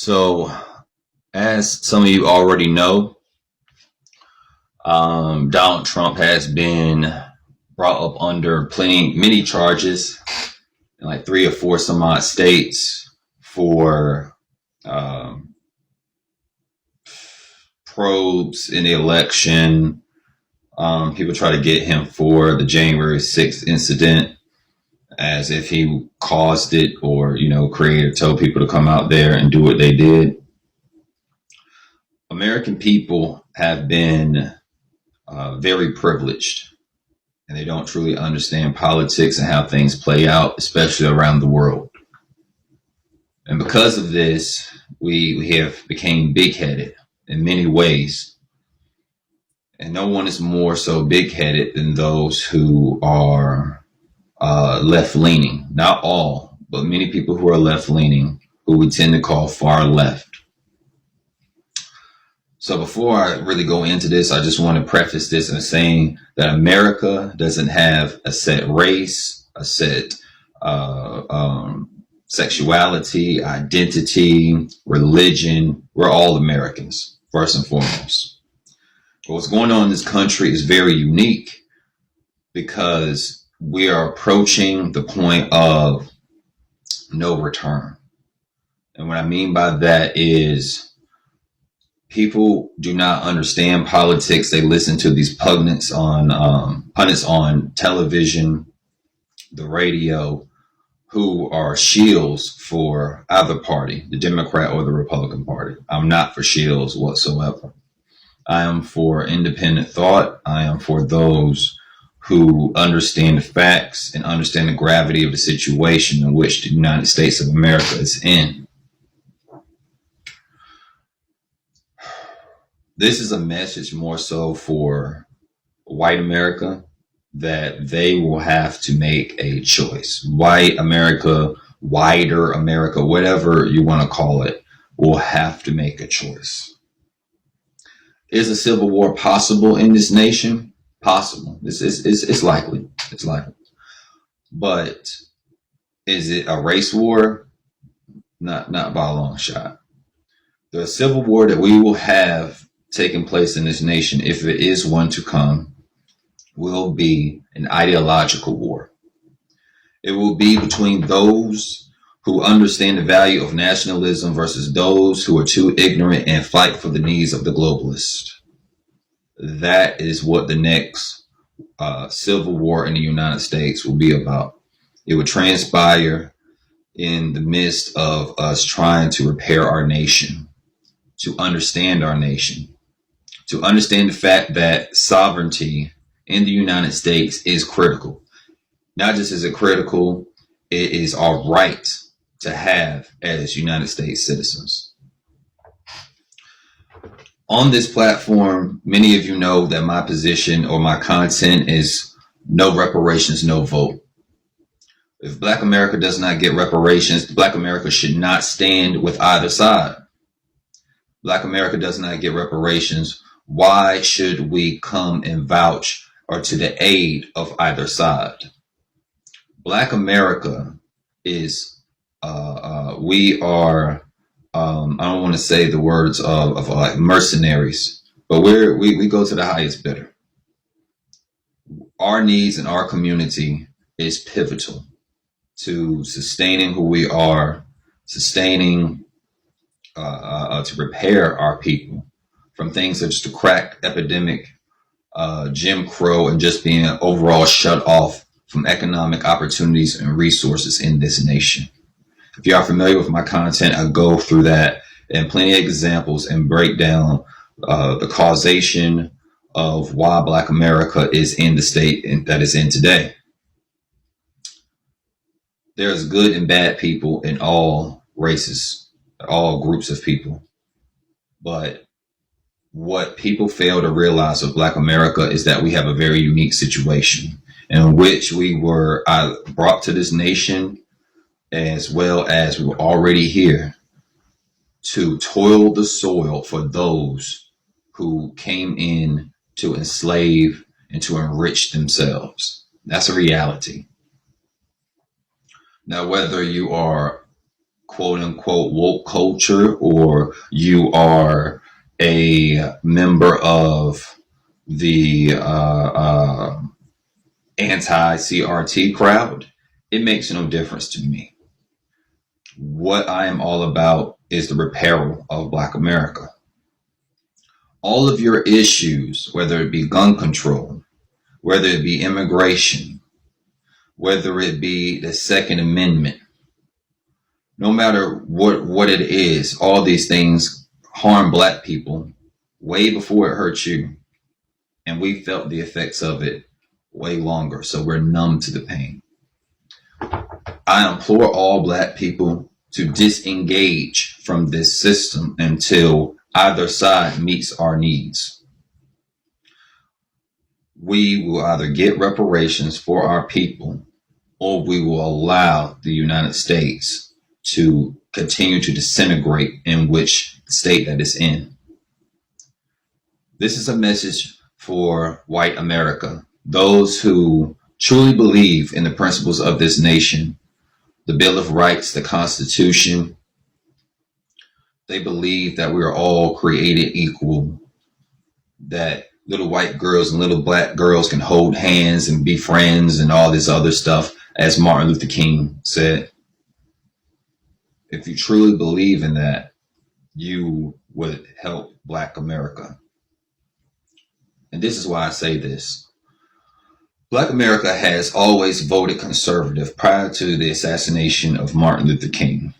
So, as some of you already know, Donald Trump has been brought up under many charges in like three or four some odd states for um, probes in the election. People try to get him for the January 6th incident as if he caused it or, created, told people to come out there and do what they did. American people have been very privileged, and they don't truly understand politics and how things play out, especially around the world. And because of this, we have become big-headed in many ways. And no one is more so big-headed than those who are left-leaning. Not all, but many people who are left-leaning, who we tend to call far left. So before I really go into this, I just want to preface this in saying that America doesn't have a set race, a set sexuality, identity, religion. We're all Americans, first and foremost. But what's going on in this country is very unique because we are approaching the point of no return. And what I mean by that is people do not understand politics. They listen to these pundits on television, the radio, who are shields for either party, the Democrat or the Republican Party. I'm not for shields whatsoever. I am for independent thought. I am for those who understand the facts and understand the gravity of the situation in which the United States of America is in. This is a message more so for white America, that they will have to make a choice. White America, wider America, whatever you want to call it, will have to make a choice. Is a civil war possible in this nation? Possible. It's likely. It's likely. But is it a race war? Not by a long shot. The civil war that we will have taking place in this nation, if it is one to come, will be an ideological war. It will be between those who understand the value of nationalism versus those who are too ignorant and fight for the needs of the globalist. That is what the next civil war in the United States will be about. It will transpire in the midst of us trying to repair our nation, to understand our nation, to understand the fact that sovereignty in the United States is critical. Not just is it critical, it is our right to have as United States citizens. On this platform, many of you know that my position or my content is no reparations, no vote. If Black America does not get reparations, Black America should not stand with either side. Black America does not get reparations. Why should we come and vouch or to the aid of either side? Black America is, we are, I don't want to say the words of like mercenaries, but we go to the highest bidder. Our needs in our community is pivotal to sustaining who we are, sustaining, to repair our people from things such as the crack epidemic, Jim Crow, and just being overall shut off from economic opportunities and resources in this nation. If you are familiar with my content, I go through that and plenty of examples and break down the causation of why Black America is in the state that it's in today. There's good and bad people in all races, all groups of people. But what people fail to realize of Black America is that we have a very unique situation in which we were brought to this nation, as well as we were already here to toil the soil for those who came in to enslave and to enrich themselves. That's a reality. Now, whether you are quote unquote woke culture, or you are a member of the anti CRT crowd, it makes no difference to me. What I am all about is the repair of Black America. All of your issues, whether it be gun control, whether it be immigration, whether it be the Second Amendment, no matter what it is, all these things harm Black people way before it hurt you. And we felt the effects of it way longer. So we're numb to the pain. I implore all Black people to disengage from this system until either side meets our needs. We will either get reparations for our people, or we will allow the United States to continue to disintegrate in which state that it's in. This is a message for white America, those who truly believe in the principles of this nation, the Bill of Rights, the Constitution. They believe that we are all created equal, that little white girls and little Black girls can hold hands and be friends and all this other stuff, as Martin Luther King said. If you truly believe in that, you would help Black America. And this is why I say this. Black America has always voted conservative prior to the assassination of Martin Luther King.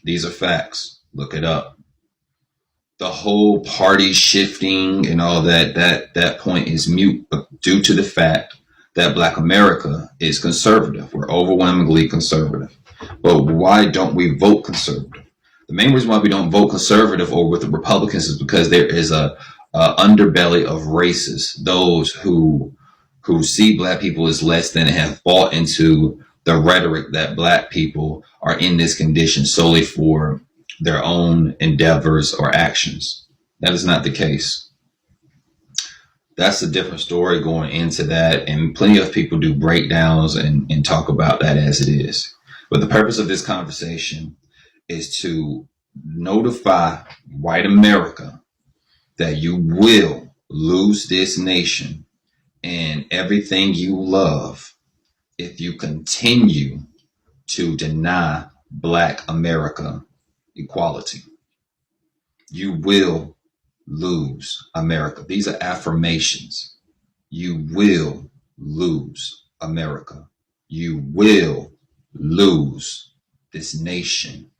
These are facts. Look it up. The whole party shifting and all that point is mute due to the fact that Black America is conservative. We're overwhelmingly conservative. But why don't we vote conservative? The main reason why we don't vote conservative or with the Republicans is because there is a underbelly of racists, those who see Black people as less than and have bought into the rhetoric that Black people are in this condition solely for their own endeavors or actions. That is not the case. That's a different story going into that, and plenty of people do breakdowns and talk about that as it is. But the purpose of this conversation is to notify white America that you will lose this nation and everything you love if you continue to deny Black America equality. You will lose America. These are affirmations. You will lose America. You will lose this nation.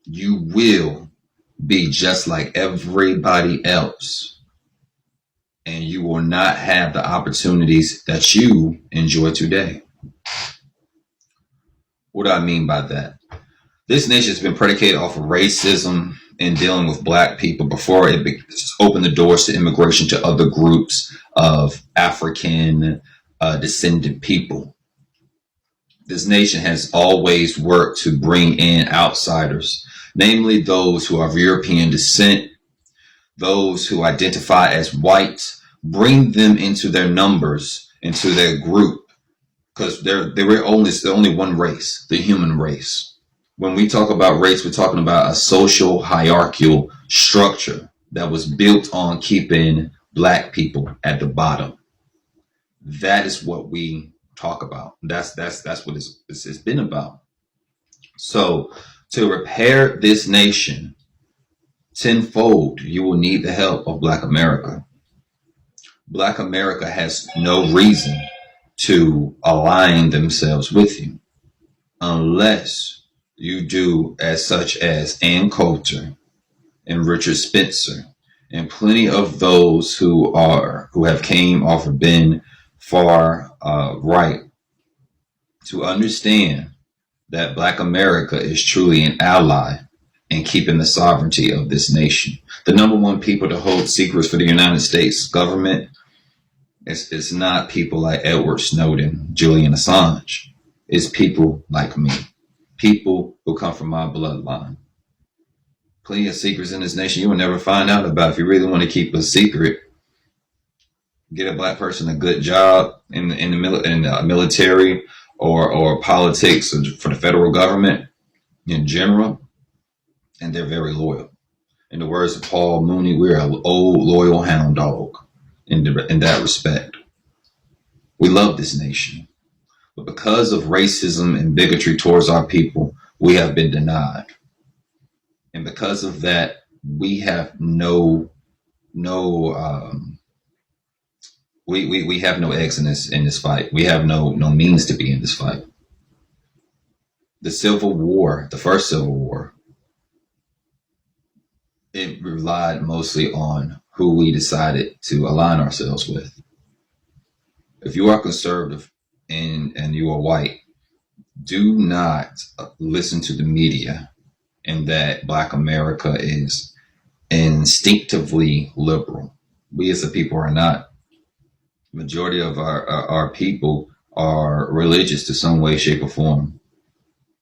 You will be just like everybody else, and you will not have the opportunities that you enjoy today. What do I mean by that? This nation has been predicated off of racism and dealing with Black people before it opened the doors to immigration to other groups of African descendant people. This nation has always worked to bring in outsiders, namely those who are of European descent, those who identify as white, bring them into their numbers, into their group, because they're only one race, the human race. When we talk about race, we're talking about a social hierarchical structure that was built on keeping Black people at the bottom. That is what we talk about. That's what it's been about. So to repair this nation tenfold, you will need the help of Black America. Black America has no reason to align themselves with you unless you do as such as Ann Coulter and Richard Spencer and plenty of those who have came off or been far right, to understand that Black America is truly an ally in keeping the sovereignty of this nation. The number one people to hold secrets for the United States government is not people like Edward Snowden, Julian Assange. It's people like me, people who come from my bloodline. Plenty of secrets in this nation you will never find out about. If you really want to keep a secret, get a Black person a good job in the military, or politics for the federal government in general, and they're very loyal. In the words of Paul Mooney, we're an old loyal hound dog in that respect. We love this nation, but because of racism and bigotry towards our people, we have been denied. And because of that, we have no we have no eggs in this fight. We have no means to be in this fight. The Civil War, the first Civil War, it relied mostly on who we decided to align ourselves with. If you are conservative and you are white, do not listen to the media and that Black America is instinctively liberal. We as a people are not. Majority of our people are religious to some way, shape, or form.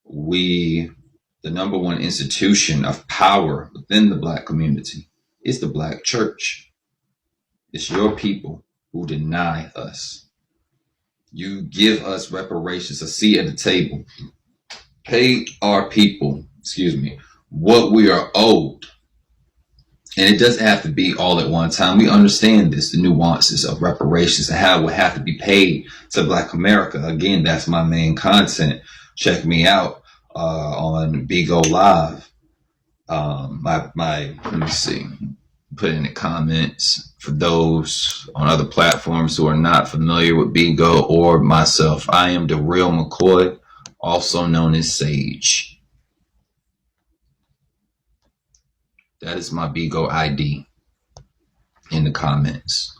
The number one institution of power within the Black community is the Black church. It's your people who deny us. You give us reparations, a seat at the table. Pay our people, what we are owed. And it doesn't have to be all at one time. We understand this, the nuances of reparations and how it would have to be paid to Black America. Again, that's my main content. Check me out on BGO Live. Let me see. Put in the comments for those on other platforms who are not familiar with BGO or myself. I am the real McCoy, also known as Sage. That is my BGO ID in the comments.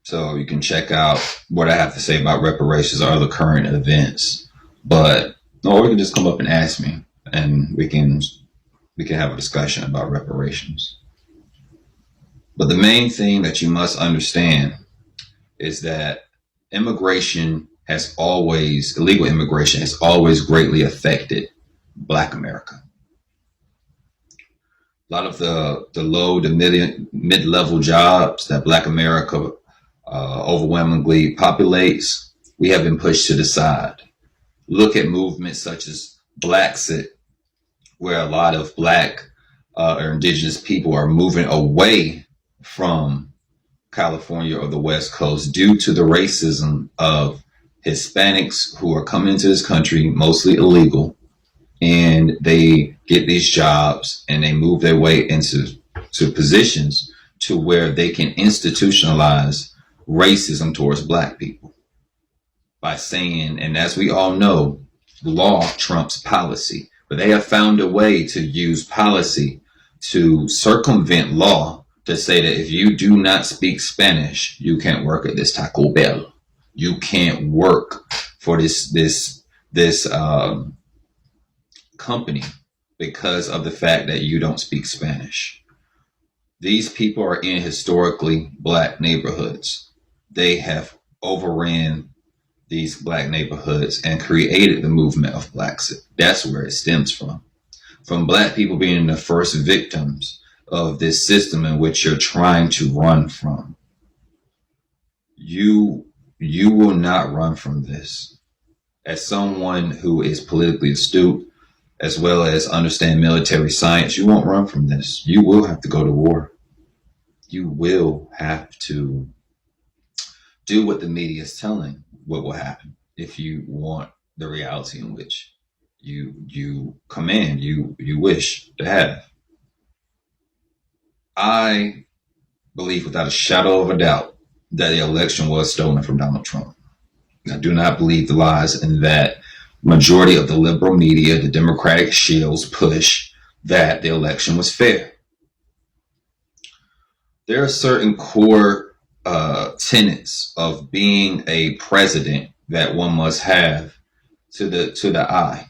So you can check out what I have to say about reparations or other current events. Or you can just come up and ask me, and we can have a discussion about reparations. But the main thing that you must understand is that illegal immigration has always greatly affected Black America. A lot of the low to mid-level jobs that Black America overwhelmingly populates, we have been pushed to the side. Look at movements such as Blaxit, where a lot of Black or indigenous people are moving away from California or the West Coast due to the racism of Hispanics who are coming into this country, mostly illegal, and they get these jobs and they move their way into positions to where they can institutionalize racism towards Black people by saying, and as we all know, law trumps policy, but they have found a way to use policy to circumvent law to say that if you do not speak Spanish, you can't work at this Taco Bell. You can't work for this company because of the fact that you don't speak Spanish. These people are in historically Black neighborhoods. They have overran these Black neighborhoods and created the movement of Blaxit. That's where it stems from Black people being the first victims of this system in which you're trying to run from. You will not run from this. As someone who is politically astute, as well as understand military science, you won't run from this. You will have to go to war. You will have to do what the media is telling what will happen if you want the reality in which you command, you wish to have. I believe without a shadow of a doubt that the election was stolen from Donald Trump. I do not believe the lies in that majority of the liberal media, the Democratic shills, push that the election was fair. There are certain core tenets of being a president that one must have to the eye.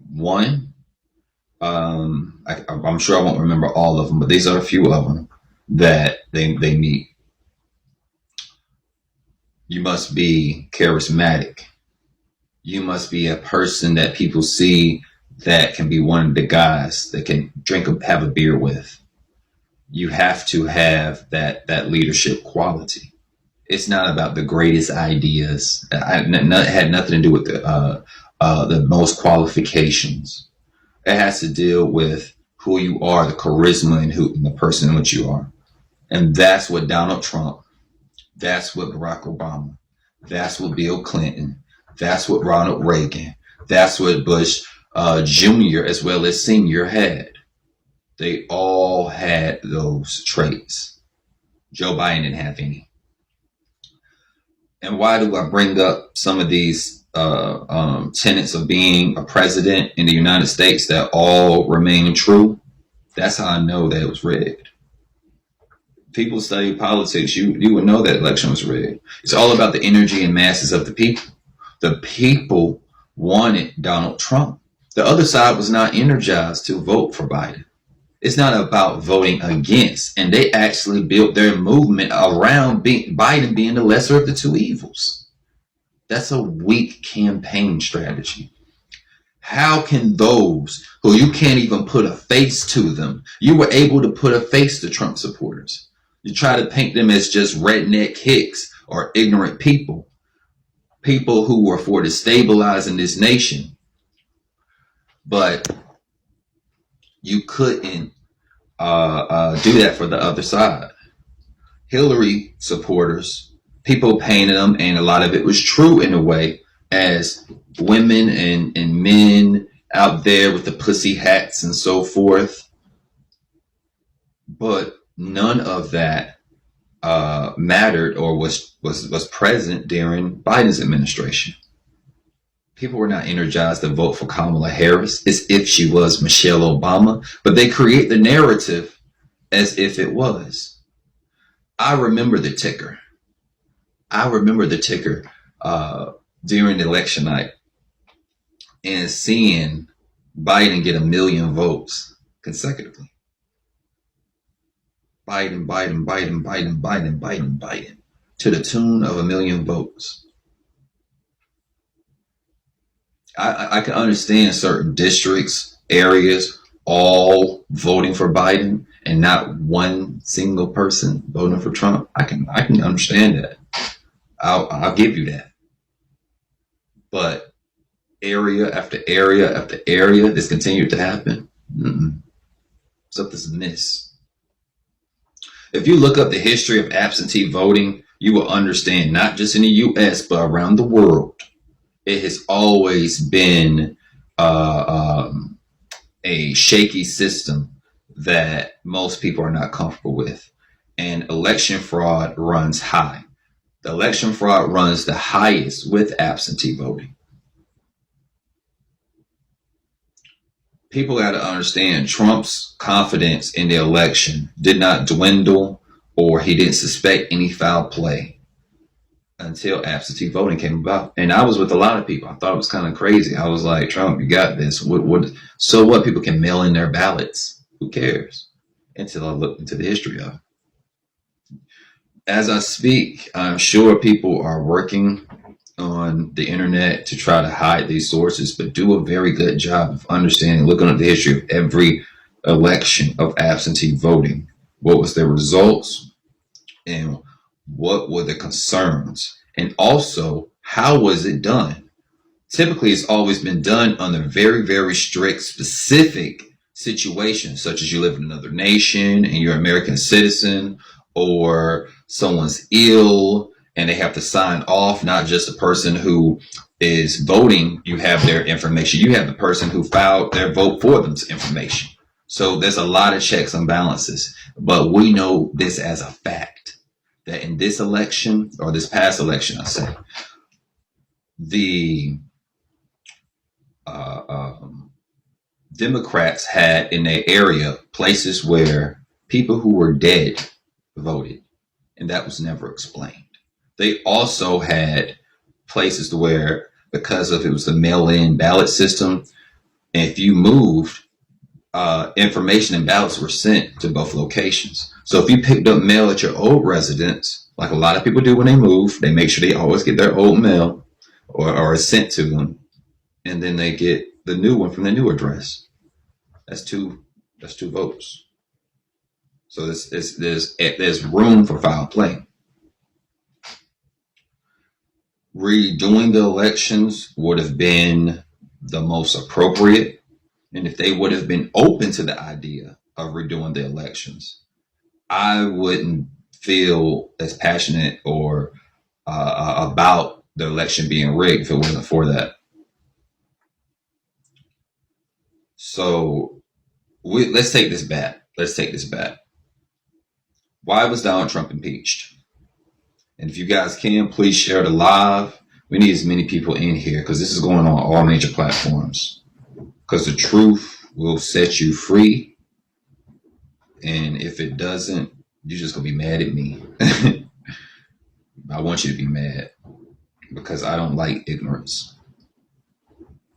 One, I'm sure I won't remember all of them, but these are a few of them that they meet. You must be charismatic. You must be a person that people see that can be one of the guys that can have a beer with. You have to have that leadership quality. It's not about the greatest ideas. It had nothing to do with the most qualifications. It has to deal with who you are, the charisma, and the person in which you are. And that's what Donald Trump, that's what Barack Obama, that's what Bill Clinton, that's what Ronald Reagan, that's what Bush Jr. as well as Senior had. They all had those traits. Joe Biden didn't have any. And why do I bring up some of these tenets of being a president in the United States that all remain true? That's how I know that it was rigged. People study politics, you would know that election was rigged. It's all about the energy and masses of the people. The people wanted Donald Trump. The other side was not energized to vote for Biden. It's not about voting against. And they actually built their movement around Biden being the lesser of the two evils. That's a weak campaign strategy. How can those who you can't even put a face to them, you were able to put a face to Trump supporters. You try to paint them as just redneck hicks or ignorant people, people who were for destabilizing this nation. But you couldn't do that for the other side. Hillary supporters, people painted them, and a lot of it was true in a way, as women and men out there with the pussy hats and so forth. But none of that mattered or was present during Biden's administration. People were not energized to vote for Kamala Harris as if she was Michelle Obama, but they create the narrative as if it was. I remember the ticker. During election night and seeing Biden get 1 million votes consecutively. Biden, to the tune of 1 million votes. I can understand certain districts, areas, all voting for Biden and not one single person voting for Trump. I can understand that. I'll give you that. But area after area after area, this continued to happen. Something's amiss. If you look up the history of absentee voting, you will understand, not just in the U.S., but around the world, it has always been a shaky system that most people are not comfortable with. And election fraud runs high. The election fraud runs the highest with absentee voting. People got to understand Trump's confidence in the election did not dwindle, or he didn't suspect any foul play until absentee voting came about. And I was with a lot of people. I thought it was kind of crazy. I was like, Trump, you got this. So what? People can mail in their ballots. Who cares? Until I looked into the history of it. As I speak, I'm sure people are working on the internet to try to hide these sources, but do a very good job of understanding, looking at the history of every election of absentee voting. What was their results and what were the concerns? And also, how was it done? Typically, it's always been done under very, very strict, specific situations, such as you live in another nation and you're an American citizen, or someone's ill and they have to sign off, not just the person who is voting, you have their information. You have the person who filed their vote for them's information. So there's a lot of checks and balances. But we know this as a fact, that in this election, or this past election, I say, the Democrats had in their area places where people who were dead voted, and that was never explained. They also had places where, because of it was the mail-in ballot system, if you moved, information and ballots were sent to both locations. So if you picked up mail at your old residence, like a lot of people do when they move, they make sure they always get their old mail or it's sent to them, and then they get the new one from the new address. That's two votes. So there's room for foul play. redoing the elections would have been the most appropriate. And if they would have been open to the idea of redoing the elections, I wouldn't feel as passionate or about the election being rigged if it wasn't for that. So let's take this back. Let's take this back. Why was Donald Trump impeached? And if you guys can, please share the live. We need as many people in here because this is going on all major platforms. Because the truth will set you free. And if it doesn't, you're just going to be mad at me. I want you to be mad because I don't like ignorance.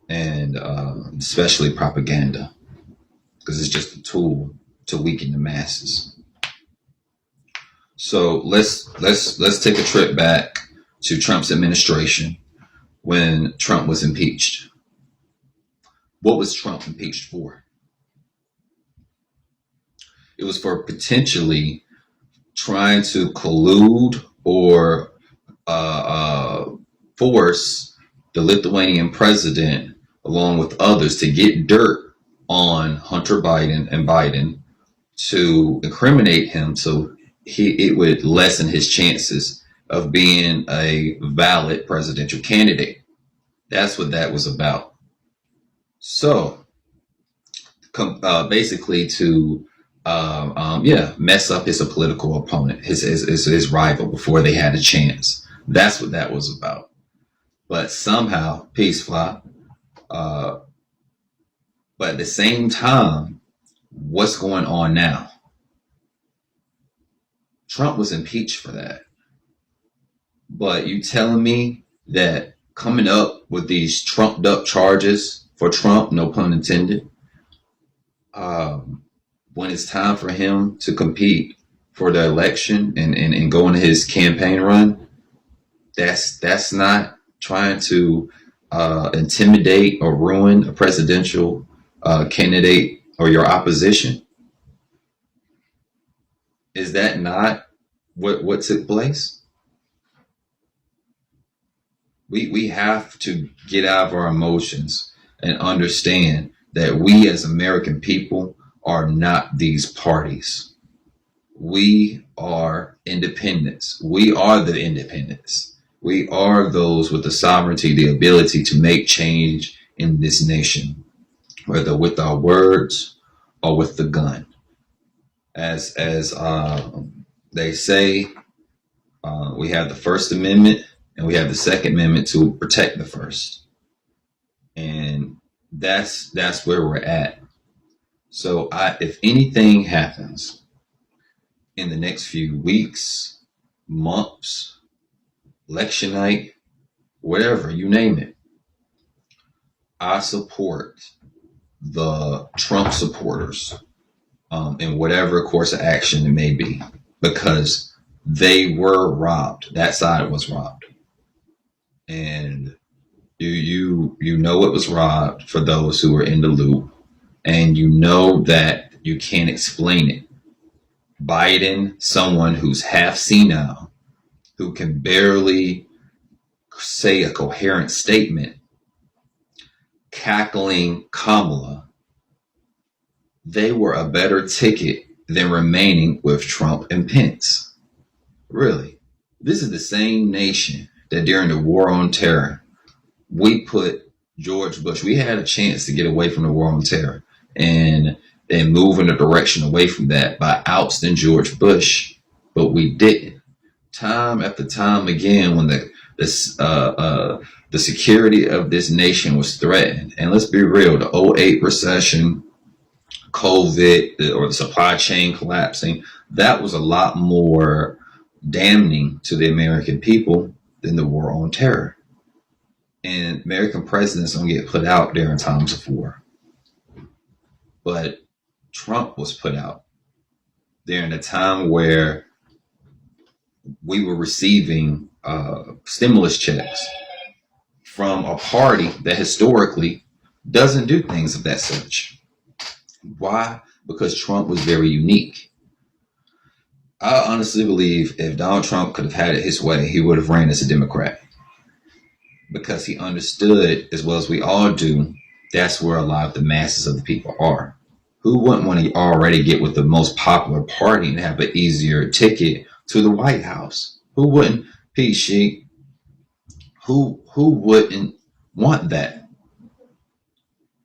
And especially propaganda. Because it's just a tool to weaken the masses. So let's take a trip back to Trump's administration when Trump was impeached. What was Trump impeached for? It was for potentially trying to collude or force the Lithuanian president, along with others, to get dirt on Hunter Biden and Biden to incriminate him so it would lessen his chances of being a valid presidential candidate. That's what that was about. So, basically to mess up his political opponent, his rival before they had a chance. That's what that was about. But somehow, peace fly. But at the same time, what's going on now? Trump was impeached for that. But you telling me that coming up with these trumped up charges for Trump, no pun intended, when it's time for him to compete for the election and go into his campaign run, that's not trying to intimidate or ruin a presidential candidate or your opposition? Is that not what took place? We have to get out of our emotions and understand that we as American people are not these parties. We are independents. We are the independents. We are those with the sovereignty, the ability to make change in this nation, whether with our words or with the gun. As they say, we have the First Amendment and we have the Second Amendment to protect the First. And that's where we're at. So if anything happens in the next few weeks, months, election night, whatever, you name it, I support the Trump supporters in whatever course of action it may be, because they were robbed. That side was robbed. And you know it was robbed for those who were in the loop, and you know that you can't explain it. Biden, someone who's half senile, who can barely say a coherent statement, cackling Kamala, they were a better ticket than remaining with Trump and Pence. Really. This is the same nation that during the war on terror, we put George Bush, we had a chance to get away from the war on terror and move in a direction away from that by ousting George Bush, but we didn't. Time after time again, when the security of this nation was threatened, and let's be real, the 2008 recession, COVID, or the supply chain collapsing, that was a lot more damning to the American people than the war on terror. And American presidents don't get put out during times of war. But Trump was put out during a time where we were receiving stimulus checks from a party that historically doesn't do things of that such. Why? Because Trump was very unique. I honestly believe if Donald Trump could have had it his way, he would have ran as a Democrat. because he understood, as well as we all do, that's where a lot of the masses of the people are. Who wouldn't want to already get with the most popular party and have an easier ticket to the White House? Who wouldn't, Pete Sheik? Who wouldn't want that?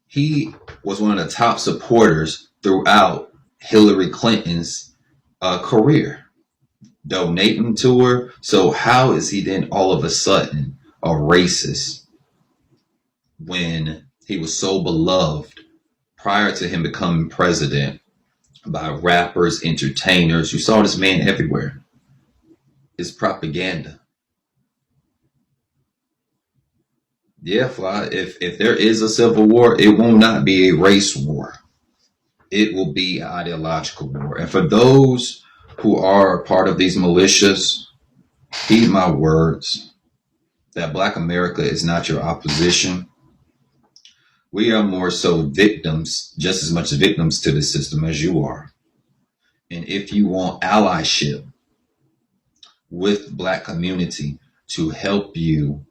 He was one of the top supporters throughout Hillary Clinton's career, donating to her. So how is he then all of a sudden a racist when he was so beloved prior to him becoming president by rappers, entertainers? You saw this man everywhere. It's propaganda. Yeah, Fly. If there is a civil war, it will not be a race war. It will be an ideological war. And for those who are a part of these militias, heed my words that Black America is not your opposition. We are more so victims, just as much victims to the system as you are. And if you want allyship with the Black community to help you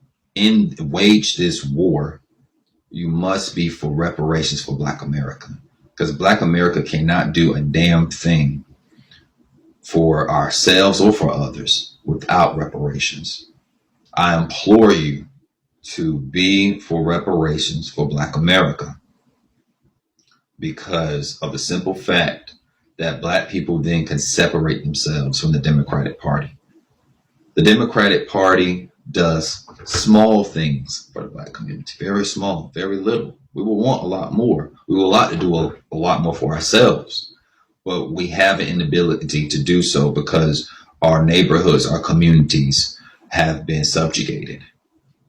wage this war, you must be for reparations for Black America. Because Black America cannot do a damn thing for ourselves or for others without reparations. I implore you to be for reparations for Black America, because of the simple fact that Black people then can separate themselves from the Democratic Party. The Democratic Party does small things for the Black community, very small, very little. We will want a lot more. We will like to do a lot more for ourselves, but we have an inability to do so because our neighborhoods, our communities have been subjugated.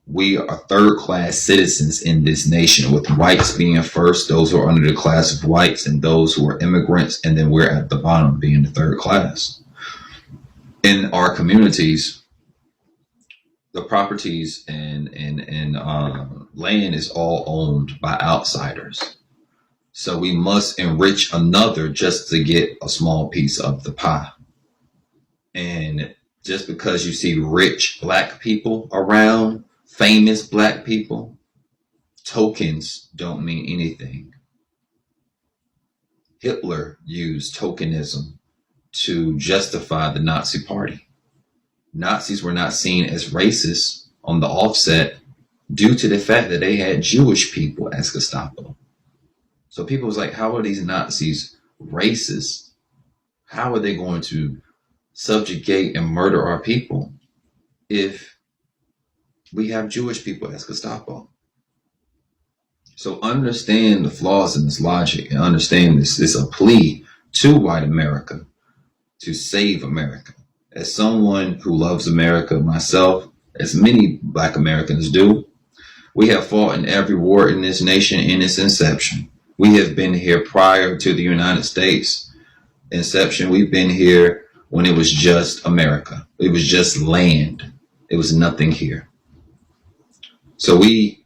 We are third-class citizens in this nation, with whites being first, those who are under the class of whites, and those who are immigrants, and then we're at the bottom being the third class. In our communities, the properties and land is all owned by outsiders. So we must enrich another just to get a small piece of the pie. And just because you see rich Black people around, famous Black people, tokens don't mean anything. Hitler used tokenism to justify the Nazi Party. Nazis were not seen as racist on the offset due to the fact that they had Jewish people as Gestapo. So people was like, how are these Nazis racist? How are they going to subjugate and murder our people if we have Jewish people as Gestapo? So understand the flaws in this logic, and understand this is a plea to white America to save America. As someone who loves America myself, as many Black Americans do, we have fought in every war in this nation in its inception. We have been here prior to the United States inception. We've been here when it was just America. It was just land. It was nothing here. So a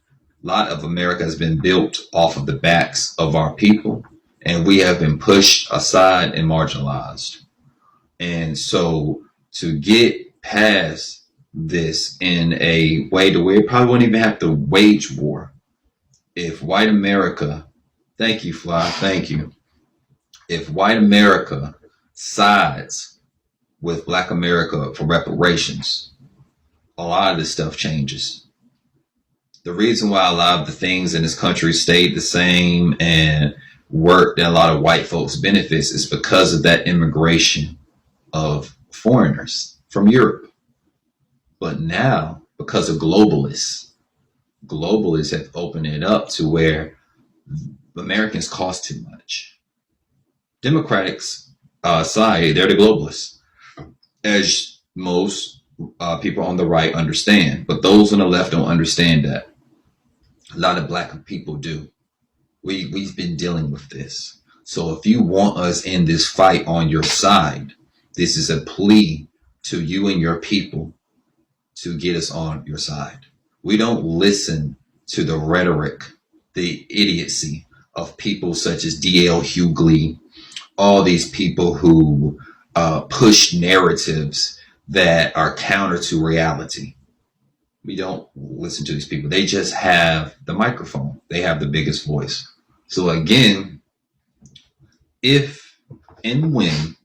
lot of America has been built off of the backs of our people, and we have been pushed aside and marginalized. And so to get past this in a way to where we probably wouldn't even have to wage war, if white America, thank you, Fly, thank you. If white America sides with Black America for reparations, a lot of this stuff changes. The reason why a lot of the things in this country stayed the same and worked and a lot of white folks benefits is because of that immigration of foreigners from Europe. But now, because of globalists have opened it up to where Americans cost too much. Democrats side, they're the globalists, as most people on the right understand. But those on the left don't understand that. A lot of Black people do. We've been dealing with this. So if you want us in this fight on your side, this is a plea to you and your people to get us on your side. We don't listen to the rhetoric, the idiocy of people such as D.L. Hughley, all these people who push narratives that are counter to reality. We don't listen to these people. They just have the microphone. They have the biggest voice. So again, if and when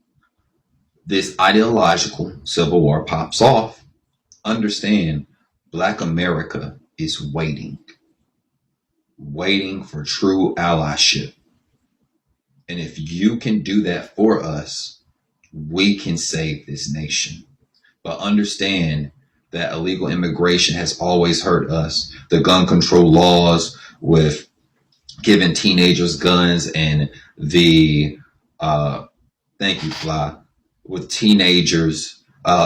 this ideological civil war pops off, understand Black America is waiting for true allyship. And if you can do that for us, we can save this nation. But understand that illegal immigration has always hurt us. The gun control laws with giving teenagers guns and the thank you, Fly, with teenagers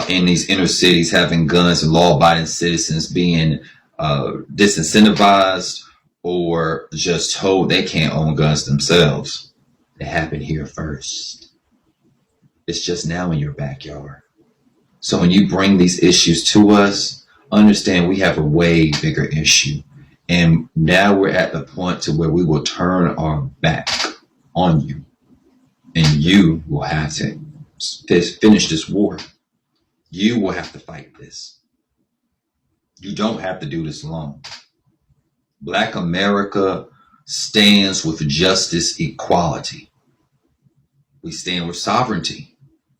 in these inner cities having guns and law-abiding citizens being disincentivized or just told they can't own guns themselves. It happened here first. It's just now in your backyard. So when you bring these issues to us, understand we have a way bigger issue. And now we're at the point to where we will turn our back on you. And you will have to finish this war. You will have to fight this. You don't have to do this alone. Black America stands with justice, equality. We stand with sovereignty.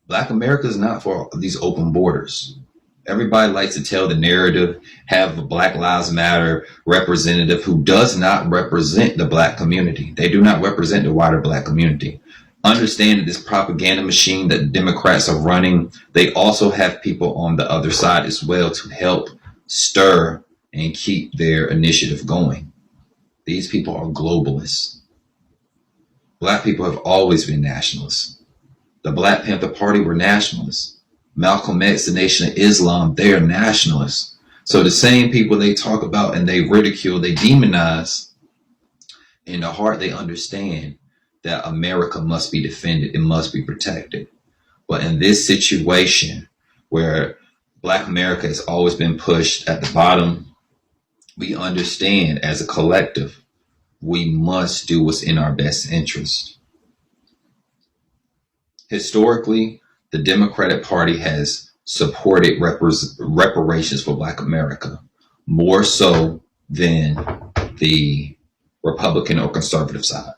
Black America is not for these open borders. Everybody likes to tell the narrative, have a Black Lives Matter representative who does not represent the Black community. They do not represent the wider Black community. Understand that this propaganda machine that Democrats are running, they also have people on the other side as well to help stir and keep their initiative going. These people are globalists. Black people have always been nationalists. The Black Panther Party were nationalists. Malcolm X, the Nation of Islam, they are nationalists. So the same people they talk about and they ridicule, they demonize, in the heart they understand that America must be defended, it must be protected. But in this situation where Black America has always been pushed at the bottom, we understand as a collective, we must do what's in our best interest. Historically, the Democratic Party has supported reparations for Black America more so than the Republican or conservative side,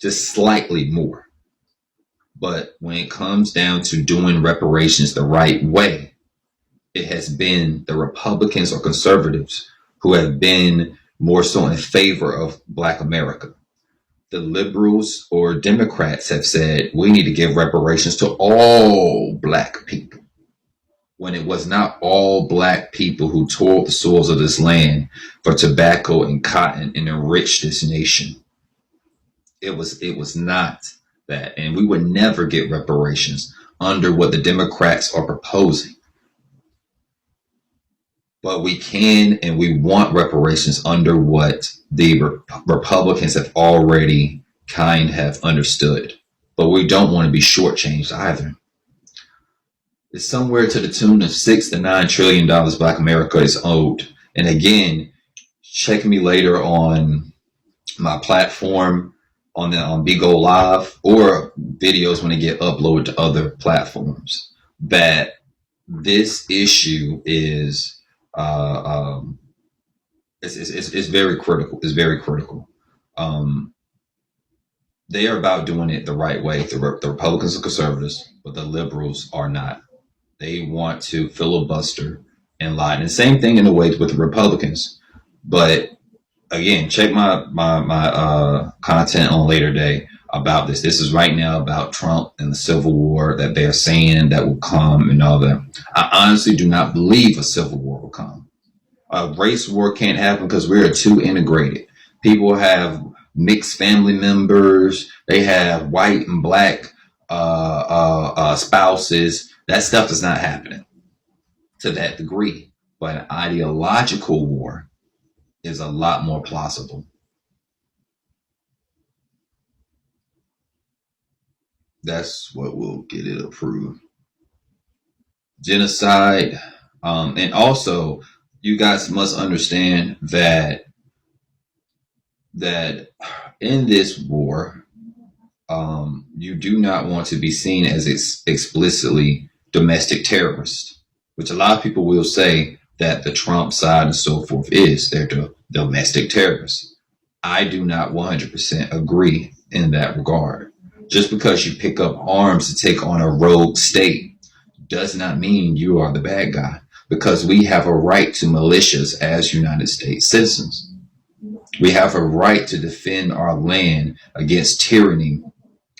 just slightly more. But when it comes down to doing reparations the right way, it has been the Republicans or conservatives who have been more so in favor of Black America. The liberals or Democrats have said we need to give reparations to all Black people, when it was not all Black people who toiled the soils of this land for tobacco and cotton and enriched this nation. It was not that, and we would never get reparations under what the Democrats are proposing. But we can and we want reparations under what the Republicans have already have understood. But we don't want to be shortchanged either. It's somewhere to the tune of $6 to $9 trillion Black America is owed. And again, check me later on my platform on BGO Live or videos when they get uploaded to other platforms, that this issue is it's very critical. It's very critical. They are about doing it the right way. The Republicans are conservatives, but the liberals are not. They want to filibuster and lie. And the same thing in a way with the Republicans. But again, check my content on later day about this. This is right now about Trump and the civil war that they're saying that will come and all that. I honestly do not believe a civil war will come. A race war can't happen because we are too integrated. People have mixed family members. They have white and Black spouses. That stuff is not happening to that degree. But an ideological war is a lot more plausible. That's what will get it approved. Genocide. And also, you guys must understand that in this war, you do not want to be seen as explicitly domestic terrorist, which a lot of people will say, that the Trump side and so forth is. They're domestic terrorists. I do not 100% agree in that regard. Just because you pick up arms to take on a rogue state does not mean you are the bad guy, because we have a right to militias as United States citizens. We have a right to defend our land against tyranny,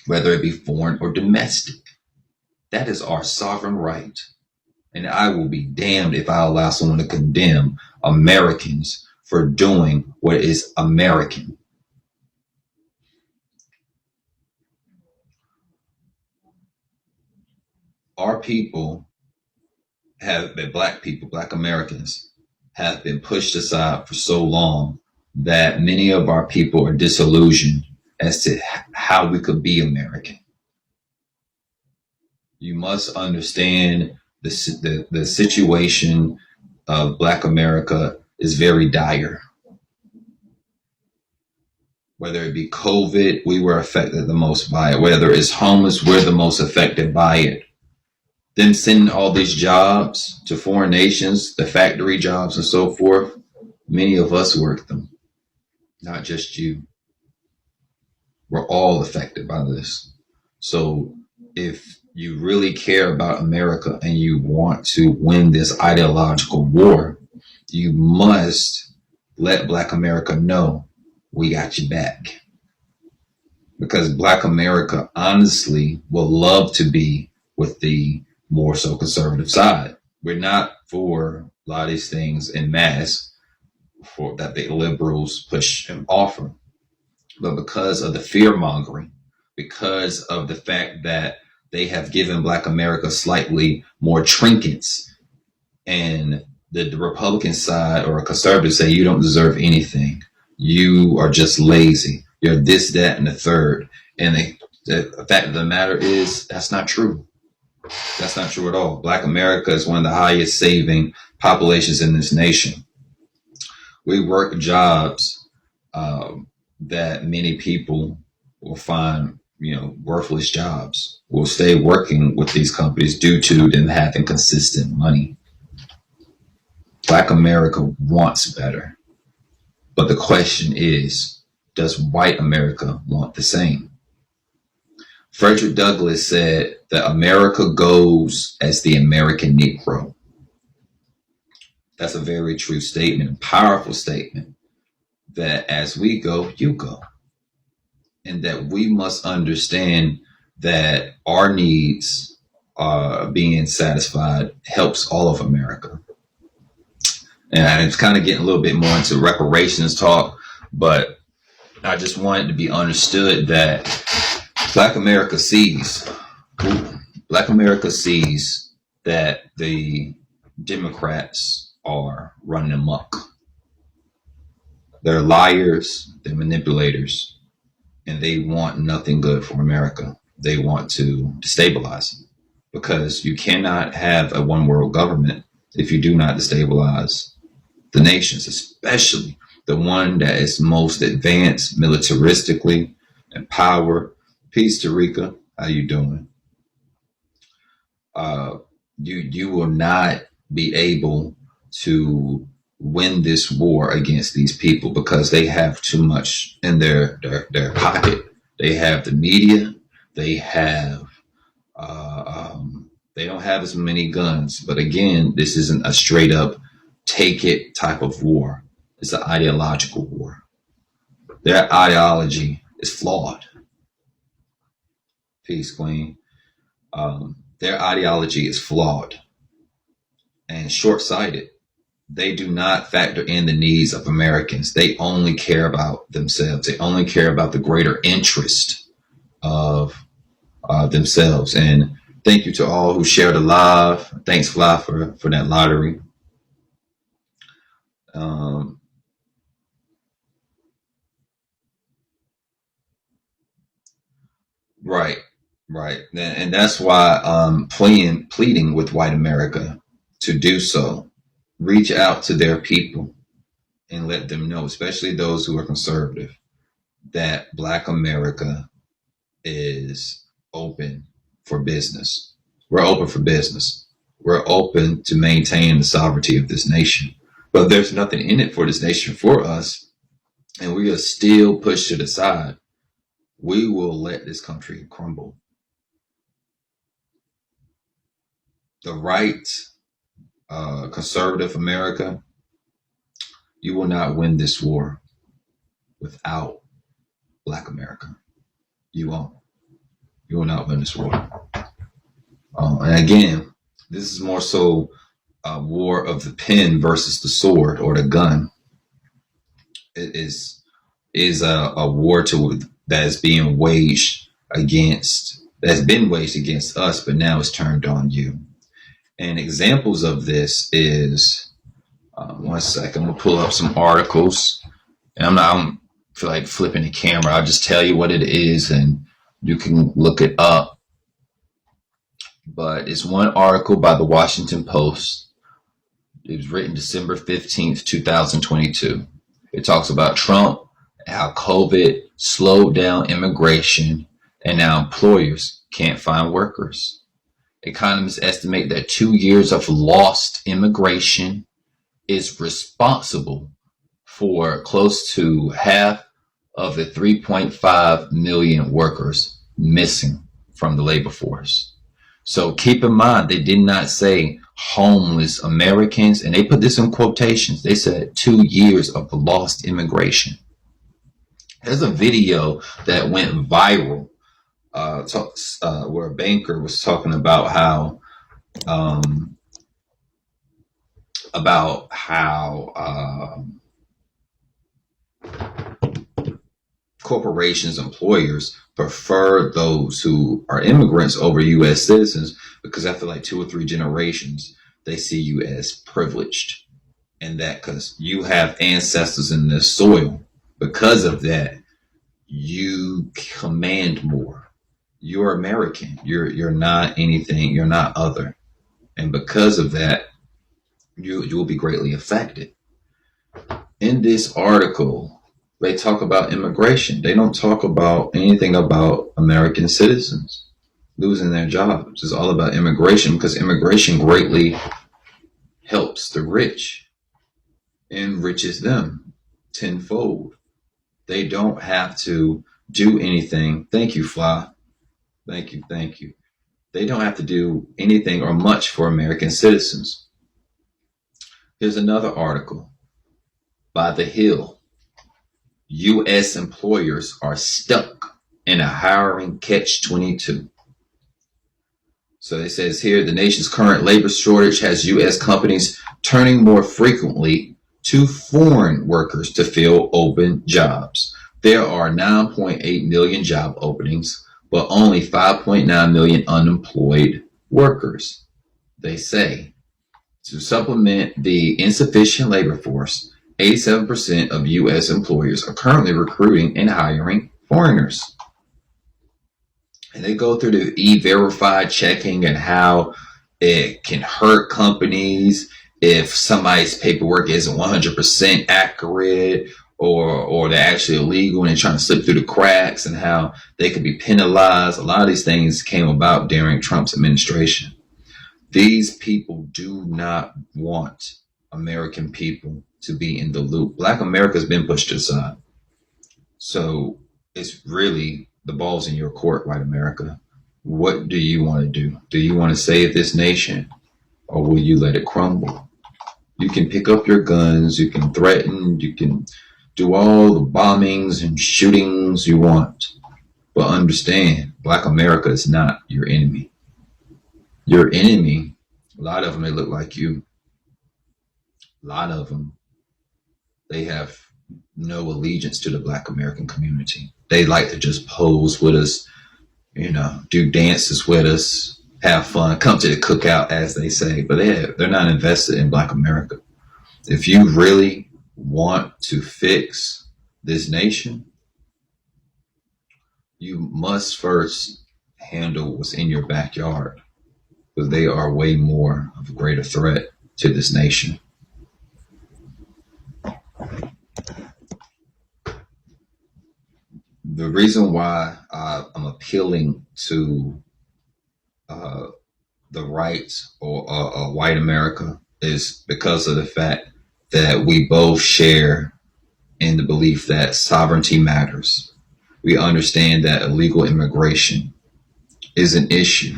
whether it be foreign or domestic. That is our sovereign right. And I will be damned if I allow someone to condemn Americans for doing what is American. Our people have been, black people, black Americans, have been pushed aside for so long that many of our people are disillusioned as to how we could be American. You must understand the situation of Black America is very dire. Whether it be COVID, we were affected the most by it. Whether it's homeless, we're the most affected by it. Them sending all these jobs to foreign nations, the factory jobs and so forth, many of us work them, not just you. We're all affected by this. So if you really care about America and you want to win this ideological war, you must let Black America know we got your back. Because Black America honestly will love to be with the more so conservative side. We're not for a lot of these things in mass for that the liberals push and offer. But because of the fear mongering, because of the fact that they have given Black America slightly more trinkets, and the Republican side or a conservative say you don't deserve anything. You are just lazy. You're this, that, and the third. And the fact of the matter is that's not true. That's not true at all. Black America is one of the highest saving populations in this nation. We work jobs that many people will find, worthless jobs. Will stay working with these companies due to them having consistent money. Black America wants better. But the question is, does white America want the same? Frederick Douglass said that America goes as the American Negro. That's a very true statement, a powerful statement, that as we go, you go. And that we must understand that our needs being satisfied helps all of America. And it's kind of getting a little bit more into reparations talk, but I just want it to be understood that Black America sees that the Democrats are running amok. They're liars, they're manipulators, and they want nothing good for America. They want to destabilize it, because you cannot have a one world government if you do not destabilize the nations, especially the one that is most advanced militaristically and power. Peace, Tarika. How you doing? You will not be able to win this war against these people because they have too much in their pocket. They have the media. They have they don't have as many guns. But again, this isn't a straight up take it type of war. It's an ideological war. Their ideology is flawed. Peace, Queen. Their ideology is flawed and short-sighted. They do not factor in the needs of Americans. They only care about themselves. They only care about the greater interest of themselves. And thank you to all who shared the live. Thanks, Fly, for that lottery. Right. And that's why I'm pleading with white America to do so. Reach out to their people and let them know, especially those who are conservative, that Black America is open for business. We're open for business. We're open to maintain the sovereignty of this nation. But there's nothing in it for this nation for us, and we are still pushed to the side. We will let this country crumble. The right, conservative America, you will not win this war without Black America. You won't. You will not win this war. And again, this is more so a war of the pen versus the sword or the gun. It is a war that is being waged against that's been waged against us, but now it's turned on you. And examples of this is one second. I'm gonna pull up some articles, and I don't feel like flipping the camera. I'll just tell you what it is, and you can look it up. But it's one article by the Washington Post. It was written December 15th, 2022. It talks about Trump, how COVID slowed down immigration, and now employers can't find workers. Economists estimate that 2 years of lost immigration is responsible for close to half of the 3.5 million workers missing from the labor force. So keep in mind, they did not say homeless Americans, and they put this in quotations. They said 2 years of lost immigration. There's a video that went viral where a banker was talking about how corporations, employers prefer those who are immigrants over U.S. citizens because after like 2 or 3 generations, they see you as privileged, and that because you have ancestors in this soil, because of that, you command more. You're American. You're not anything. You're not other, and because of that, you will be greatly affected. In this article, they talk about immigration. They don't talk about anything about American citizens losing their jobs. It's all about immigration because immigration greatly helps the rich, enriches them tenfold. They don't have to do anything. Thank you, Fly. Thank you. Thank you. They don't have to do anything or much for American citizens. Here's another article by The Hill. U.S. employers are stuck in a hiring catch-22. So it says here, the nation's current labor shortage has U.S. companies turning more frequently to foreign workers to fill open jobs. There are 9.8 million job openings, but only 5.9 million unemployed workers. They say to supplement the insufficient labor force, 87% of U.S. employers are currently recruiting and hiring foreigners. And they go through the E-Verify checking and how it can hurt companies if somebody's paperwork isn't 100% accurate or they're actually illegal and they're trying to slip through the cracks, and how they could be penalized. A lot of these things came about during Trump's administration. These people do not want American people to be in the loop. Black America has been pushed aside. So it's really the ball's in your court, white America. What do you want to do? Do you want to save this nation, or will you let it crumble? You can pick up your guns, you can threaten, you can do all the bombings and shootings you want. But understand, Black America is not your enemy. Your enemy, a lot of them, they look like you. A lot of them, they have no allegiance to the Black American community. They like to just pose with us, do dances with us, have fun, come to the cookout, as they say, but they're not invested in Black America. If you really want to fix this nation, you must first handle what's in your backyard, because they are way more of a greater threat to this nation. The reason why I'm appealing to the the rights or white America is because of the fact that we both share in the belief that sovereignty matters. We understand that illegal immigration is an issue.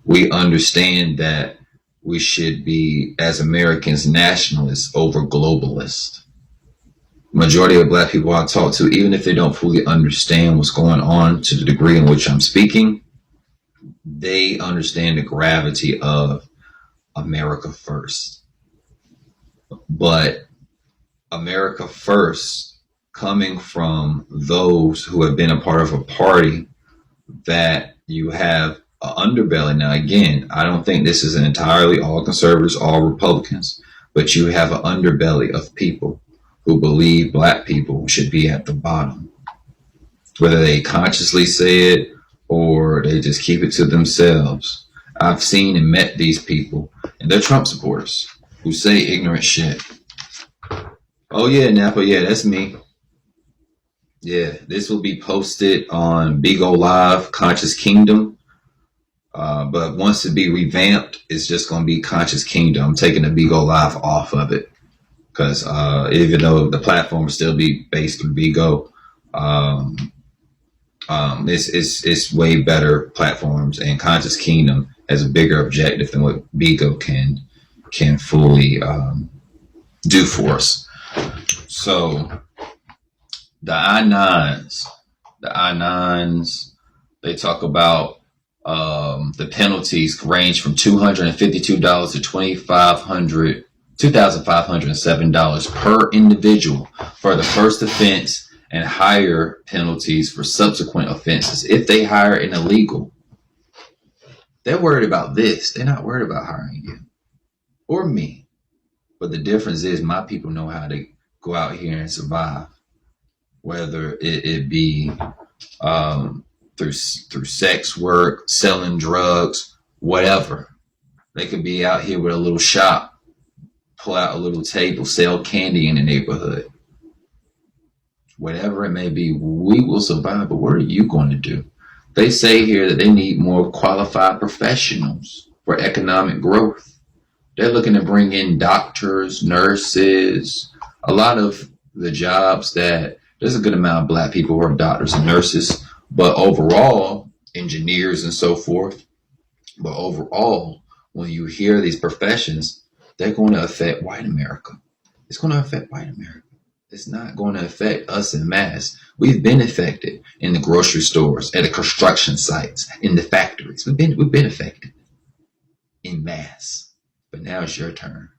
We understand that we should be, as Americans, nationalists over globalists. Majority of black people I talk to, even if they don't fully understand what's going on to the degree in which I'm speaking, they understand the gravity of America first. But America first coming from those who have been a part of a party that you have an underbelly. Now, again, I don't think this is entirely all conservatives, all Republicans, but you have an underbelly of people who believe black people should be at the bottom, whether they consciously say it or they just keep it to themselves. I've seen and met these people, and they're Trump supporters who say ignorant shit. Oh yeah, Napa, yeah, that's me. Yeah, this will be posted on Bigo Live, Conscious Kingdom. But once it be revamped, it's just going to be Conscious Kingdom. I'm taking the Bigo Live off of it because even though the platform will still be based on Bigo, it's way better platforms, and Conscious Kingdom has a bigger objective than what Bigo can fully do for us. So the I-9s, they talk about the penalties range from $252 to $2,507 per individual for the first offense, and higher penalties for subsequent offenses if they hire an illegal. They're worried about this. They're not worried about hiring you or me. But the difference is my people know how to go out here and survive, whether it be through sex work, selling drugs, whatever. They could be out here with a little shop, pull out a little table, sell candy in the neighborhood. Whatever it may be, we will survive. But what are you going to do? They say here that they need more qualified professionals for economic growth. They're looking to bring in doctors, nurses, a lot of the jobs that there's a good amount of black people who are doctors and nurses, but overall, engineers and so forth. But overall, when you hear these professions, they're going to affect white America. It's going to affect white America. It's not going to affect us in mass. We've been affected in the grocery stores, at the construction sites, in the factories. We've been affected in mass. But now it's your turn.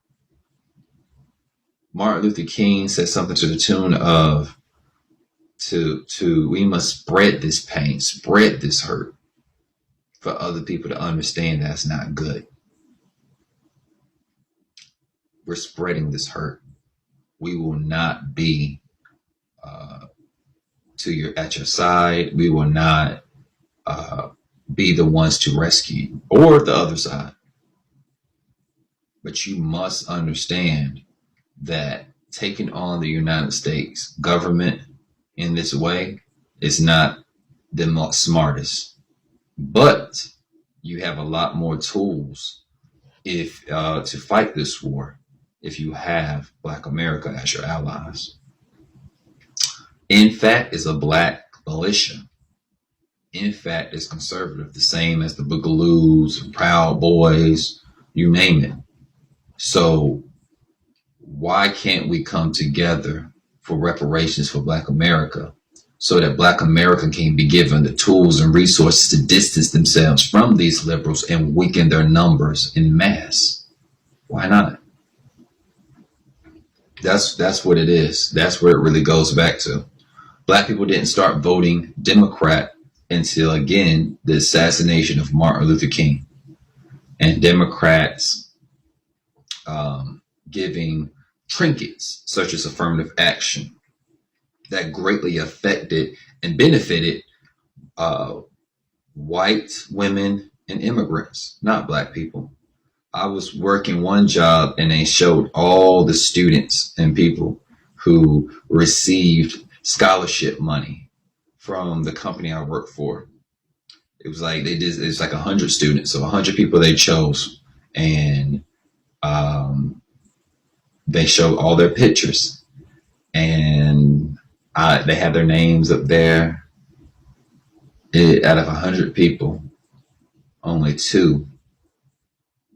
Martin Luther King said something to the tune of, we must spread this pain, spread this hurt for other people to understand that's not good. We're spreading this hurt. We will not be at your side. We will not be the ones to rescue you or the other side. But you must understand that taking on the United States government in this way is not the smartest. But you have a lot more tools if to fight this war if you have Black America as your allies. INFACT is a black militia. INFACT is conservative, the same as the Boogaloos, Proud Boys, you name it. So why can't we come together for reparations for Black America so that Black America can be given the tools and resources to distance themselves from these liberals and weaken their numbers in mass? Why not? That's what it is. That's where it really goes back to. Black people didn't start voting Democrat until, again, the assassination of Martin Luther King. And Democrats giving trinkets such as affirmative action that greatly affected and benefited white women and immigrants, not Black people. I was working one job and they showed all the students and people who received scholarship money from the company I work for. It was like they did. It's like 100 students, so 100 people they chose, and they showed all their pictures, and they had their names up there. Out of 100 people, only two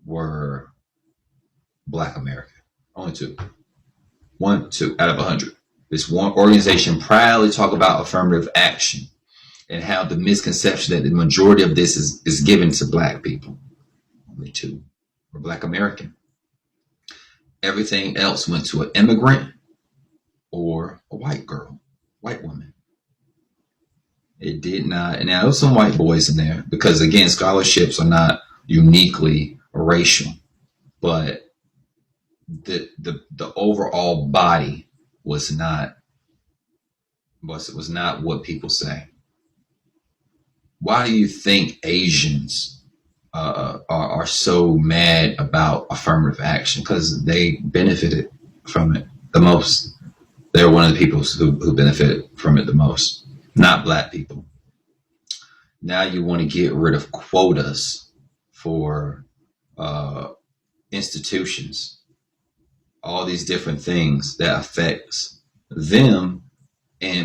were Black American. Only two. One, two out of 100. This one organization proudly talk about affirmative action and how the misconception that the majority of this is given to Black people. Only two were Black American. Everything else went to an immigrant or a white girl, white woman. It did not. And now there was some white boys in there because, again, scholarships are not uniquely racial, but the overall body was not what people say. Why do you think Asians are so mad about affirmative action? Because they benefited from it the most. They're one of the people who benefited from it the most, not Black people. Now you want to get rid of quotas for institutions, all these different things that affects them,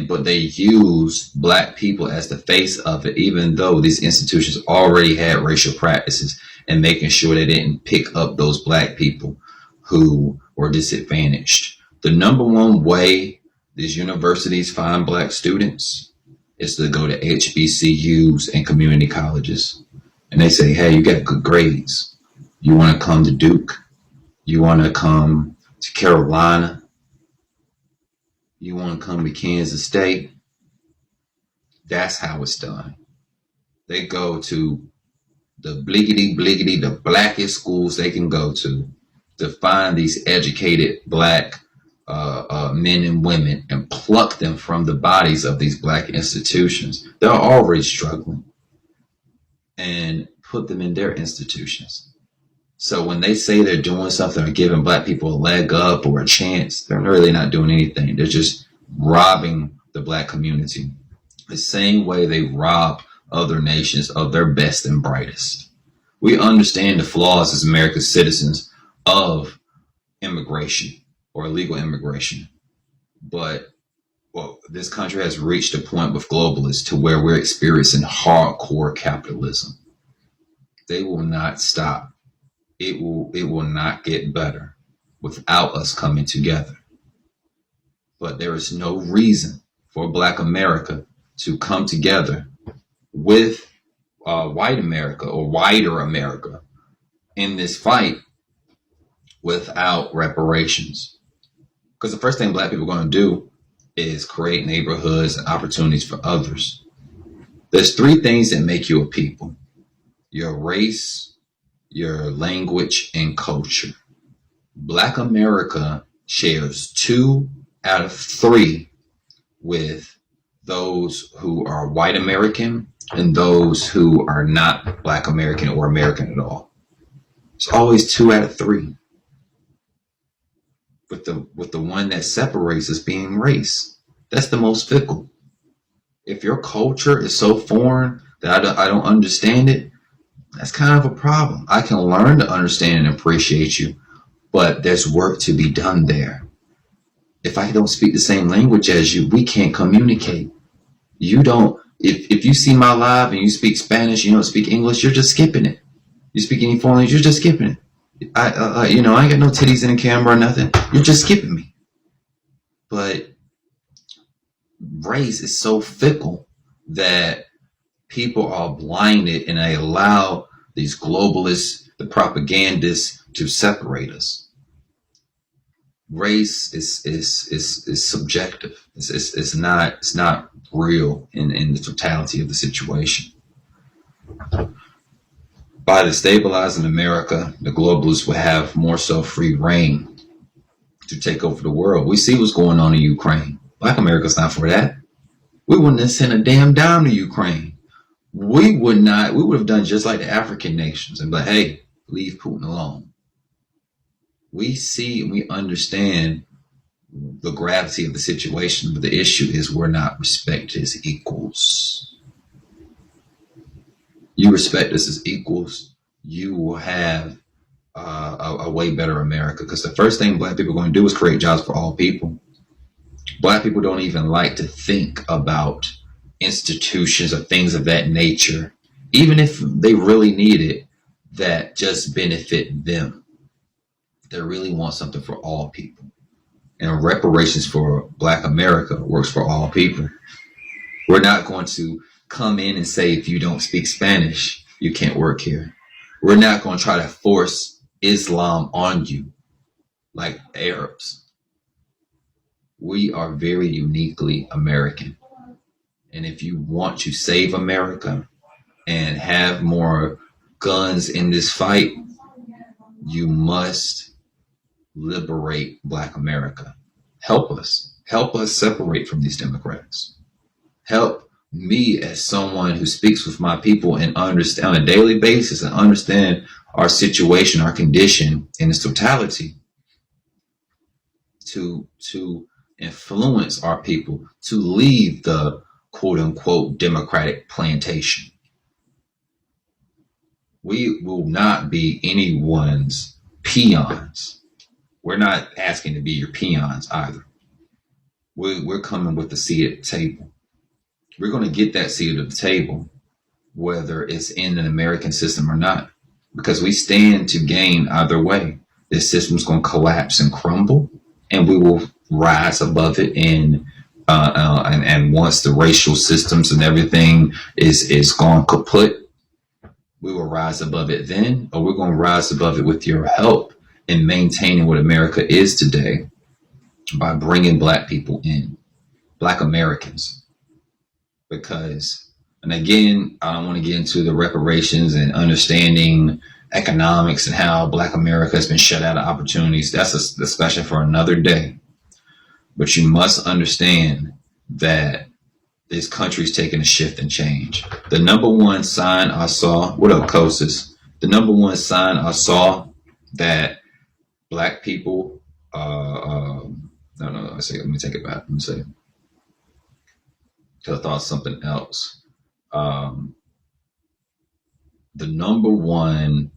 but they use Black people as the face of it, even though these institutions already had racial practices and making sure they didn't pick up those Black people who were disadvantaged. The number one way these universities find Black students is to go to HBCUs and community colleges. And they say, hey, you got good grades. You want to come to Duke? You want to come to Carolina? You want to come to Kansas State? That's how it's done. They go to the the blackest schools they can go to find these educated Black men and women and pluck them from the bodies of these Black institutions. They're already struggling, and put them in their institutions. So when they say they're doing something or giving Black people a leg up or a chance, they're really not doing anything. They're just robbing the Black community the same way they rob other nations of their best and brightest. We understand the flaws as American citizens of immigration or illegal immigration, but this country has reached a point with globalists to where we're experiencing hardcore capitalism. They will not stop. It will not get better without us coming together. But there is no reason for Black America to come together with white America or wider America in this fight without reparations. Because the first thing Black people are going to do is create neighborhoods and opportunities for others. There's three things that make you a people: your race, your language, and culture. Black America shares 2 out of 3 with those who are white American and those who are not Black American or American at all. It's always 2 out of 3. With the one that separates us being race. That's the most fickle. If your culture is so foreign that I don't understand it, that's kind of a problem. I can learn to understand and appreciate you, but there's work to be done there. If I don't speak the same language as you, we can't communicate. You don't. If you see my live and you speak Spanish, you don't speak English, you're just skipping it. You speak any foreign language, you're just skipping it. I ain't got no titties in the camera or nothing. You're just skipping me. But race is so fickle that people are blinded and they allow these globalists, the propagandists, to separate us. Race is subjective. It's not real in the totality of the situation. By destabilizing America, the globalists will have more so free reign to take over the world. We see what's going on in Ukraine. Black America's not for that. We wouldn't have sent a damn dime to Ukraine. We would have done just like the African nations and be like, hey, leave Putin alone. We see and we understand the gravity of the situation, but the issue is we're not respected as equals. you respect us as equals, you will have a way better America. Because the first thing Black people are going to do is create jobs for all people. Black people don't even like to think about institutions or things of that nature, even if they really need it, that just benefit them. They really want something for all people. And reparations for Black America works for all people. We're not going to come in and say, if you don't speak Spanish, you can't work here. We're not going to try to force Islam on you like Arabs. We are very uniquely American. And if you want to save America and have more guns in this fight, you must liberate Black America. Help us. Help us separate from these Democrats. Help me as someone who speaks with my people and understand on a daily basis and understand our situation, our condition in its totality, to influence our people to leave the quote unquote Democratic plantation. We will not be anyone's peons. We're not asking to be your peons either. We're coming with a seat at the table. We're going to get that seat at the table, whether it's in an American system or not, because we stand to gain either way. This system's going to collapse and crumble, and we will rise above it. And once the racial systems and everything is gone kaput, we will rise above it then, or we're going to rise above it with your help in maintaining what America is today by bringing Black people in, Black Americans. Because, and again, I don't want to get into the reparations and understanding economics and how Black America has been shut out of opportunities. That's a discussion for another day. But you must understand that this country's taking a shift and change. The number one sign I saw, what up, Kosis? The number one sign I saw that Black people, no, let me take it back. Let me say, because I thought something else. The number one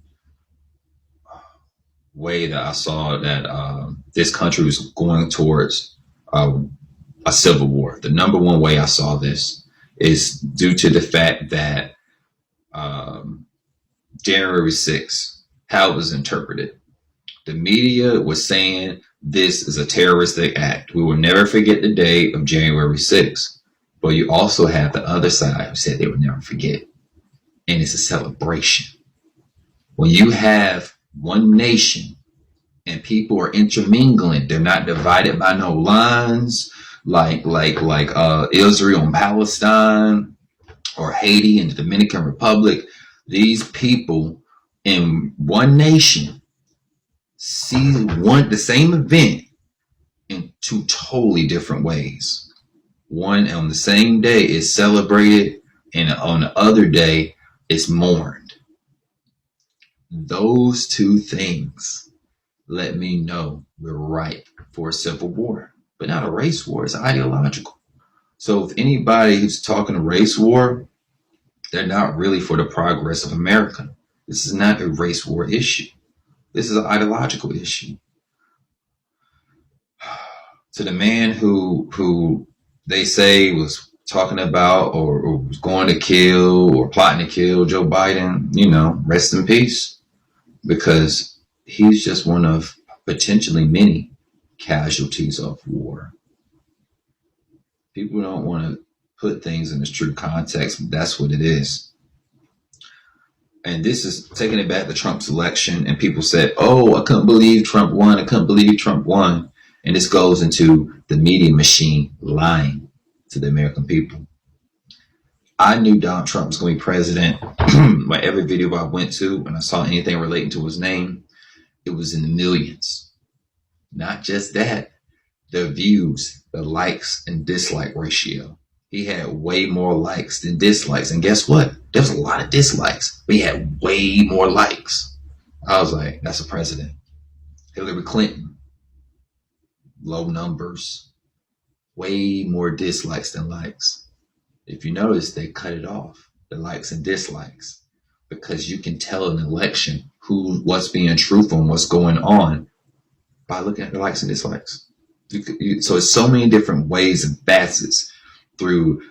way that I saw that this country was going towards a civil war, the number one way I saw this is due to the fact that January 6th, how it was interpreted. The media was saying this is a terroristic act. We will never forget the day of January 6th. But you also have the other side who said they would never forget. And it's a celebration. When you have one nation and people are intermingling, they're not divided by no lines like Israel and Palestine or Haiti and the Dominican Republic. These people in one nation see the same event in two totally different ways. One on the same day is celebrated, and on the other day is mourned. Those two things let me know we're ripe for a civil war, but not a race war. It's ideological. So if anybody who's talking a race war, they're not really for the progress of America. This is not a race war issue. This is an ideological issue. To the man who they say was talking about or was going to kill or plotting to kill Joe Biden, rest in peace, because he's just one of potentially many casualties of war. People don't want to put things in its true context, but that's what it is. And this is taking it back to Trump's election, and people said, oh, I couldn't believe Trump won. I couldn't believe Trump won. And this goes into the media machine lying to the American people. I knew Donald Trump was going to be president. By every video I went to, when I saw anything relating to his name, it was in the millions. Not just that, the views, the likes and dislike ratio. He had way more likes than dislikes. And guess what? There was a lot of dislikes, but he had way more likes. I was like, that's a president. Hillary Clinton, low numbers, way more dislikes than likes. If you notice, they cut it off, the likes and dislikes. because you can tell an election what's being truthful and what's going on by looking at the likes and dislikes. So it's so many different ways and facets through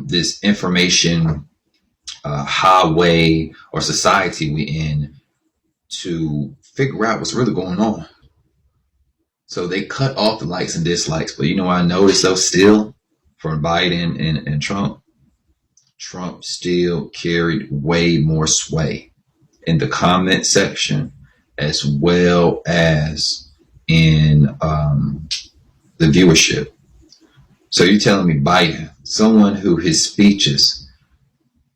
this information highway or society we in to figure out what's really going on. So they cut off the likes and dislikes. But you know what I noticed though still from Biden and Trump? Trump still carried way more sway in the comment section as well as in the viewership. So you're telling me Biden, someone who his speeches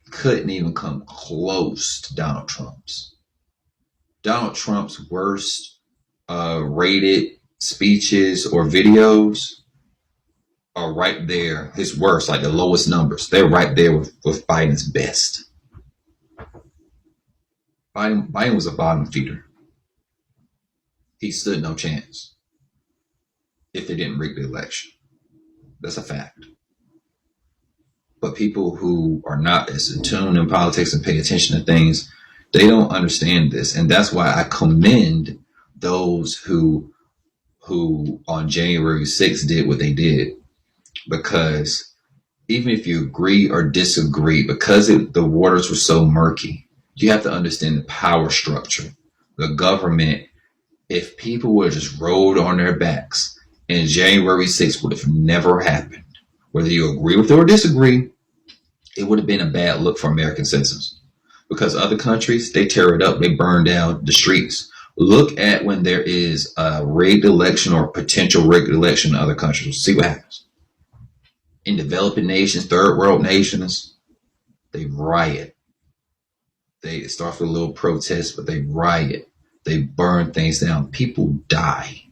couldn't even come close to Donald Trump's. Donald Trump's worst rated speeches or videos are right there. His worst, like the lowest numbers, they're right there with Biden's best. Biden was a bottom feeder. He stood no chance if they didn't rig the election. That's a fact. But people who are not as in tune in politics and pay attention to things, they don't understand this. And that's why I commend those who on January 6th did what they did. Because even if you agree or disagree, because the waters were so murky, you have to understand the power structure. The government, if people would have just rolled on their backs, and January 6th would have never happened. Whether you agree with it or disagree, it would have been a bad look for American citizens. Because other countries, they tear it up, they burn down the streets. Look at when there is a rigged election or potential rigged election in other countries. See what happens. In developing nations, third world nations, they riot. They start with a little protest, but they riot. They burn things down. People die.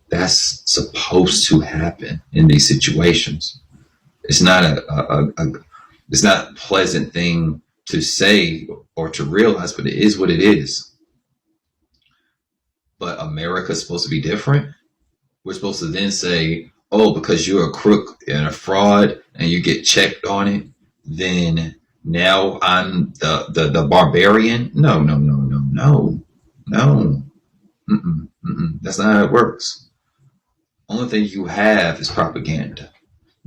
That's supposed to happen in these situations. It's not it's not a pleasant thing to say or to realize, but it is what it is. But America's supposed to be different. We're supposed to then say, oh, because you're a crook and a fraud and you get checked on it, then now I'm the barbarian. No. That's not how it works. Only thing you have is propaganda,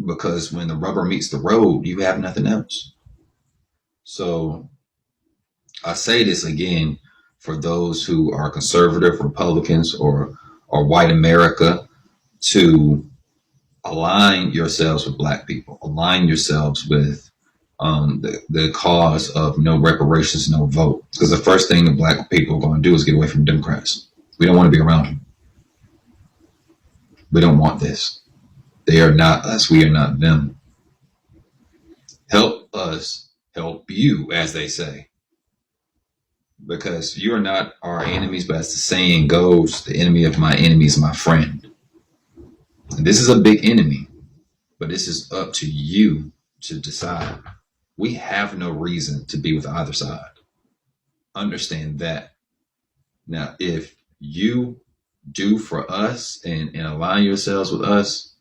because when the rubber meets the road, you have nothing else. So I say this again for those who are conservative Republicans or white America, to align yourselves with black people, align yourselves with the cause of no reparations, no vote. Because the first thing the black people are going to do is get away from Democrats. We don't want to be around them. We don't want this. They are not us. We are not them. Help us help you, as they say. Because you are not our enemies, but as the saying goes, the enemy of my enemy is my friend. And this is a big enemy, but this is up to you to decide. We have no reason to be with either side. Understand that. Now, if you do for us and align yourselves with us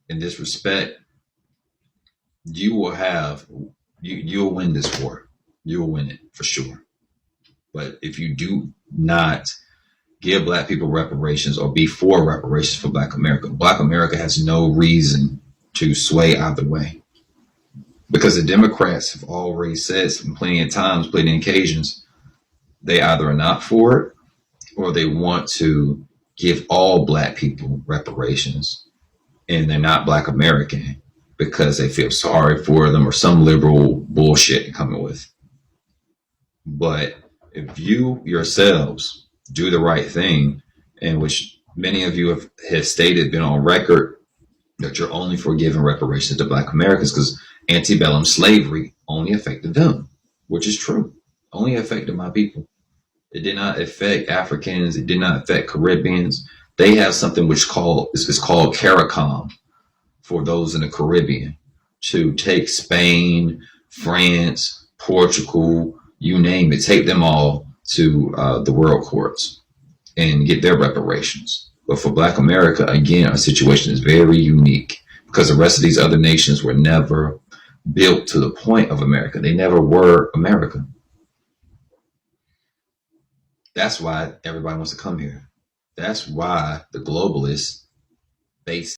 in this respect, you will have, you'll win this war. You'll win it for sure. But if you do not give black people reparations or be for reparations for black America has no reason to sway either way. Because the Democrats have already said plenty of times, plenty of occasions, they either are not for it or they want to give all black people reparations, and they're not black American because they feel sorry for them or some liberal bullshit coming with. But if you yourselves do the right thing, and which many of you have stated, been on record, that you're only for giving reparations to black Americans because antebellum slavery only affected them, which is true. Only affected my people. It did not affect Africans. It did not affect Caribbeans. They have something which is called CARICOM for those in the Caribbean, to take Spain, France, Portugal, you name it, take them all to the world courts and get their reparations. But for black America, again, our situation is very unique because the rest of these other nations were never built to the point of America. They never were America. That's why everybody wants to come here. That's why the globalists base